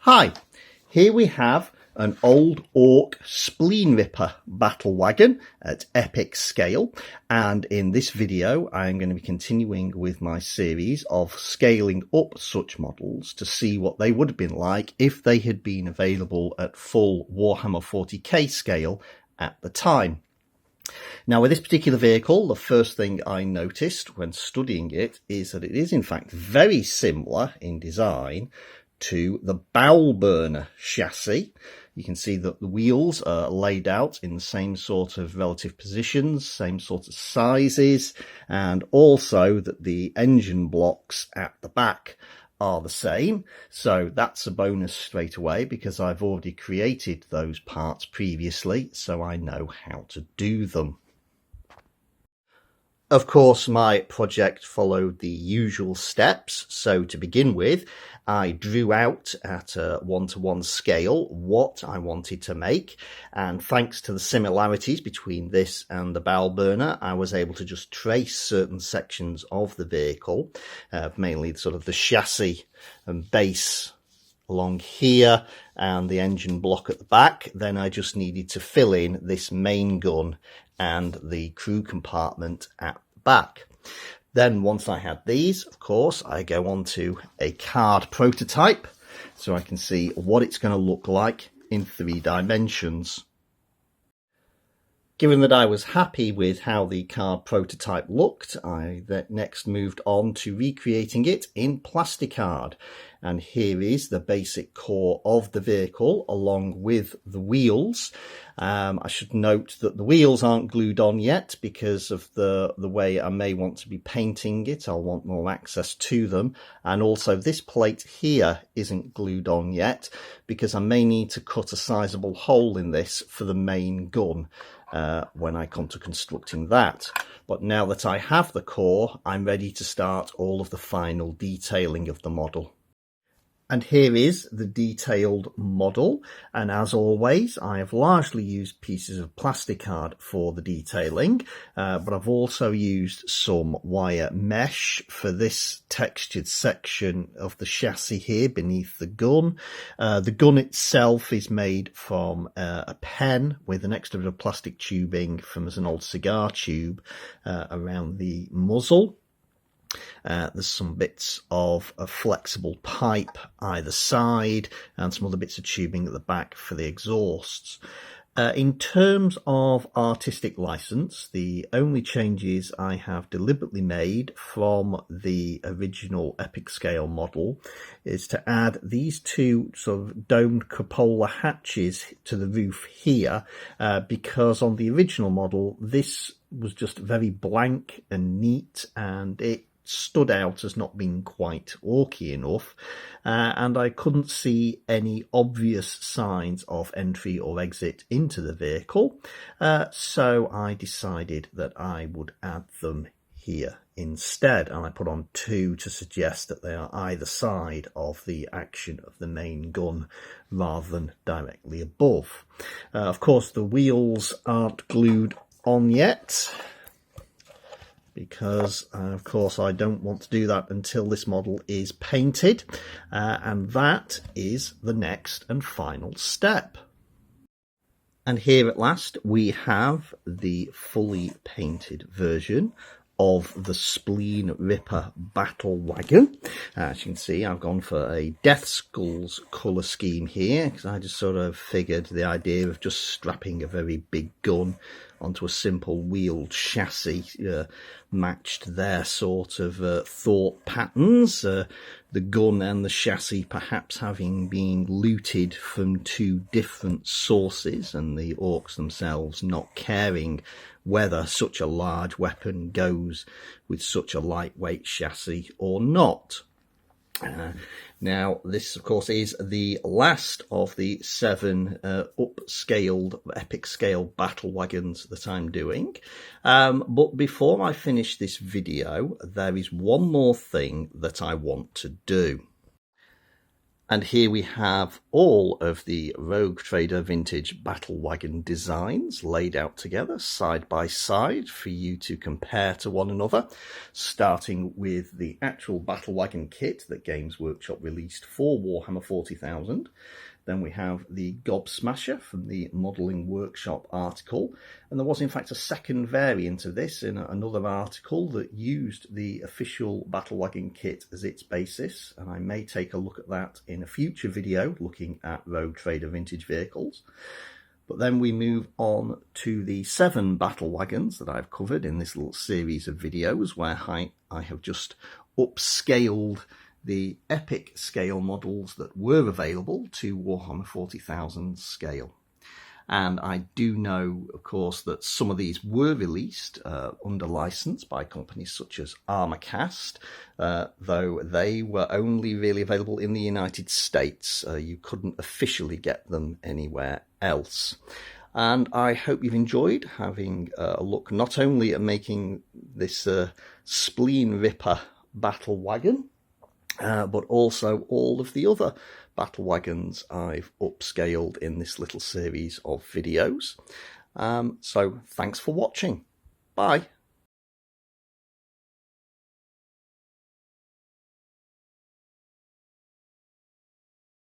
Hi, here we have an old Orc Spleenrippa battle wagon at epic scale, and in this video I'm going to be continuing with my series of scaling up such models to see what they would have been like if they had been available at full Warhammer 40k scale at the time. Now, with this particular vehicle, the first thing I noticed when studying it is that it is in fact very similar in design to the bowl burner chassis. You can see that the wheels are laid out in the same sort of relative positions, same sort of sizes, and also that the engine blocks at the back are the same. So that's a bonus straight away because I've already created those parts previously, so I know how to do them. Of course, my project followed the usual steps. So to begin with, I drew out at a 1-to-1 scale what I wanted to make. And thanks to the similarities between this and the bowl burner, I was able to just trace certain sections of the vehicle, mainly sort of the chassis and base along here and the engine block at the back. Then I just needed to fill in this main gun and the crew compartment at the back. Then once I had these, of course, I go on to a card prototype so I can see what it's going to look like in 3 dimensions. Given that I was happy with how the card prototype looked, I then next moved on to recreating it in plasticard. And here is the basic core of the vehicle along with the wheels. I should note that the wheels aren't glued on yet because of the way I may want to be painting it. I'll want more access to them. And also this plate here isn't glued on yet because I may need to cut a sizable hole in this for the main gun when I come to constructing that. But now that I have the core, I'm ready to start all of the final detailing of the model. And here is the detailed model, and as always I have largely used pieces of plasticard for the detailing, but I've also used some wire mesh for this textured section of the chassis here beneath the gun. The gun itself is made from a pen with an extra bit of plastic tubing from an old cigar tube around the muzzle. There's some bits of a flexible pipe either side and some other bits of tubing at the back for the exhausts. In terms of artistic license, the only changes I have deliberately made from the original epic scale model is to add these 2 sort of domed cupola hatches to the roof here, because on the original model this was just very blank and neat, and it stood out as not being quite orky enough, and I couldn't see any obvious signs of entry or exit into the vehicle, so I decided that I would add them here instead, and I put on 2 to suggest that they are either side of the action of the main gun rather than directly above. Of course the wheels aren't glued on yet, because of course I don't want to do that until this model is painted, and that is the next and final step. And here at last we have the fully painted version of the Spleenrippa battle wagon. As you can see, I've gone for a Death Skulls colour scheme here because I just sort of figured the idea of just strapping a very big gun onto a simple wheeled chassis matched their sort of thought patterns. The gun and the chassis perhaps having been looted from 2 different sources, and the orcs themselves not caring whether such a large weapon goes with such a lightweight chassis or not. Now this of course is the last of the 7 upscaled epic scale battle wagons that I'm doing, but before I finish this video there is one more thing that I want to do. And here we have all of the Rogue Trader vintage battle wagon designs laid out together side by side for you to compare to one another, starting with the actual battle wagon kit that Games Workshop released for Warhammer 40,000. Then we have the Gobsmasher from the Modelling Workshop article. And there was, in fact, a second variant of this in another article that used the official battle wagon kit as its basis. And I may take a look at that in a future video looking at Rogue Trader vintage vehicles. But then we move on to the 7 battle wagons that I've covered in this little series of videos where I have just upscaled the epic scale models that were available to Warhammer 40,000 scale. And I do know, of course, that some of these were released under license by companies such as Armorcast, though they were only really available in the United States. You couldn't officially get them anywhere else. And I hope you've enjoyed having a look not only at making this Spleenrippa battle wagon, but also all of the other battle wagons I've upscaled in this little series of videos. So thanks for watching. Bye.